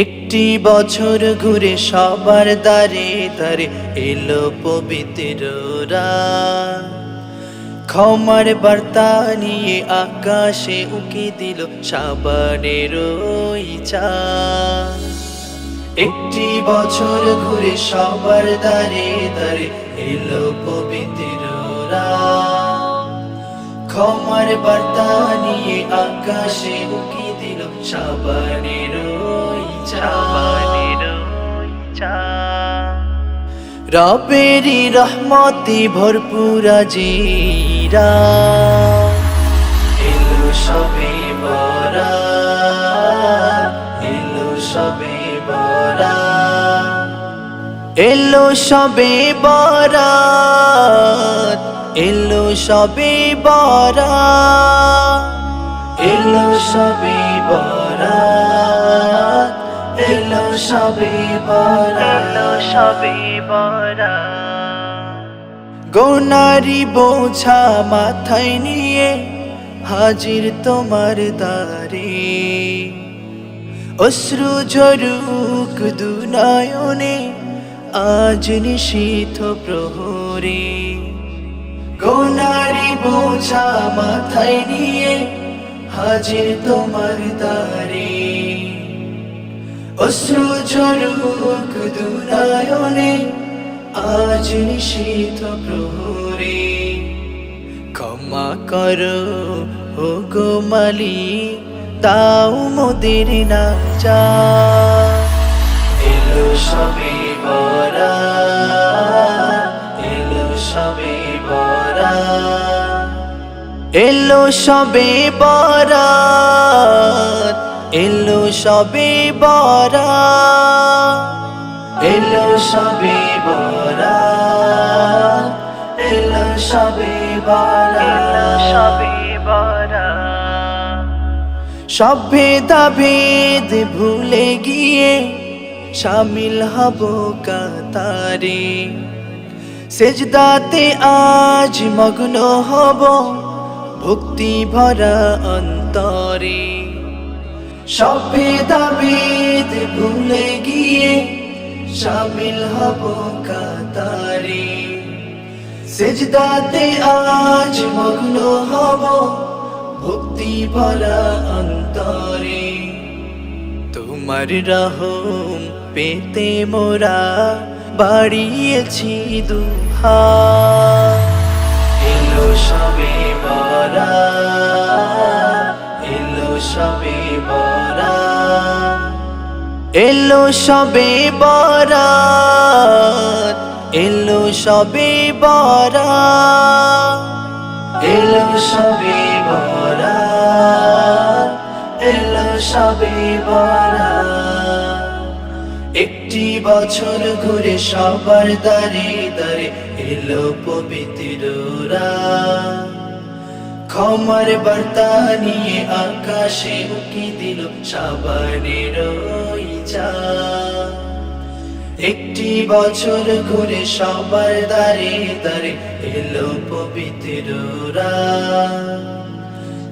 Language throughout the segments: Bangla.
একটি বছর ঘুরে সবার দ্বারে দ্বারে এলো পবিত্র রাত। ক্ষমার বার্তা নিয়ে আকাশে উকি দিল শাবানের ওই চাঁদ। একটি বছর ঘুরে সবার দ্বারে দ্বারে এলো পবিত্র রাত। ক্ষমার বার্তা নিয়ে আকাশে উকি দিল শাবানের ওই চাঁদ। রবেরি রহমতে ভরপুর জিরা এলো সবে বরাত, এলো সবে বরাত, এলো সবে বরাত, এলো সবে বরাত, এলো সবে বরাত, এলো সবে বরাত, এলো সবে বরাত। গোনারি বোঝা মাথায় নিয়ে হাজির তোমার দ্বারে, অশ্রু ঝরুক দুনয়নে আজ নিশীথ প্রহরে। গোনারি বোঝা মাথায় নিয়ে হাজির তোমার দ্বারে, অশ্রু ঝরুক দুনয়নে আজ নিশীথ প্রহরে। ক্ষমা করো ও গো মালিক, দাও মোদের নাজাত। এলো সবে বরাত, এলো সবে বরাত, এলো সবে বরাত, এলো সবে বরাত, এলো সবে বরাত, এলো সবে বরাত, সবে বরাত। সব ভেদাভেদ ভুলে গিয়ে শামিল হব কাতারে, সেজদাতে আজ মগ্ন হব ভক্তি ভরা অন্তরে। সব ভেদাভেদ ভুলে গিয়ে শামিল হব কাতারে, সেজদাতে আজ মগ্ন হব ভক্তি ভরা অন্তরে। তোমার রহম পেতে মোরা বাড়িয়েছি দুহাত। এলো সবে বরাত, এলো সবে বরাত, এলো সবে বরাত, এলো সবে বরাত, এলো সবে বরাত, এলো সবে বরাত। একটি বছর ঘুরে সবার দ্বারে দ্বারে এলো পবিত্র রাত। ক্ষমার বার্তা নিয়ে আকাশে উকি দিল শাবানের ওই চাঁদ। একটি বছর ঘুরে সবার দ্বারে দ্বারে এলো পবিত্র রাত।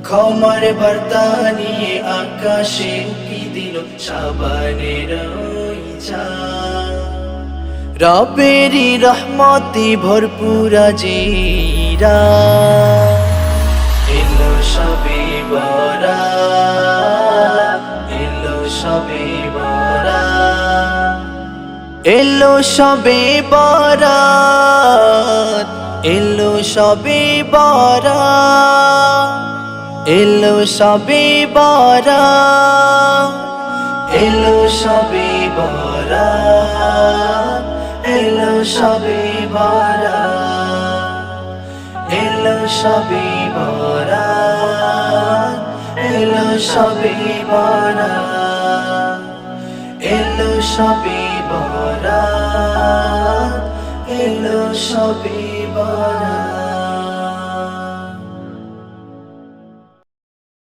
ক্ষমার বার্তা নিয়ে আকাশে উকি দিল শাবানের ওই চাঁদ। রবেরি রহমতে ভরপুর জিরা এলো সবে বরাত, এলো সবে বরাত, এলো সবে বরাত, এলো সবে বরাত, এলো সবে বরাত, এলো সবে বরাত, এলো সবে বরাত, এলো সবে বরাত, এলো সবে বরাত, এলো সবে বরাত, এলো সবে বরাত।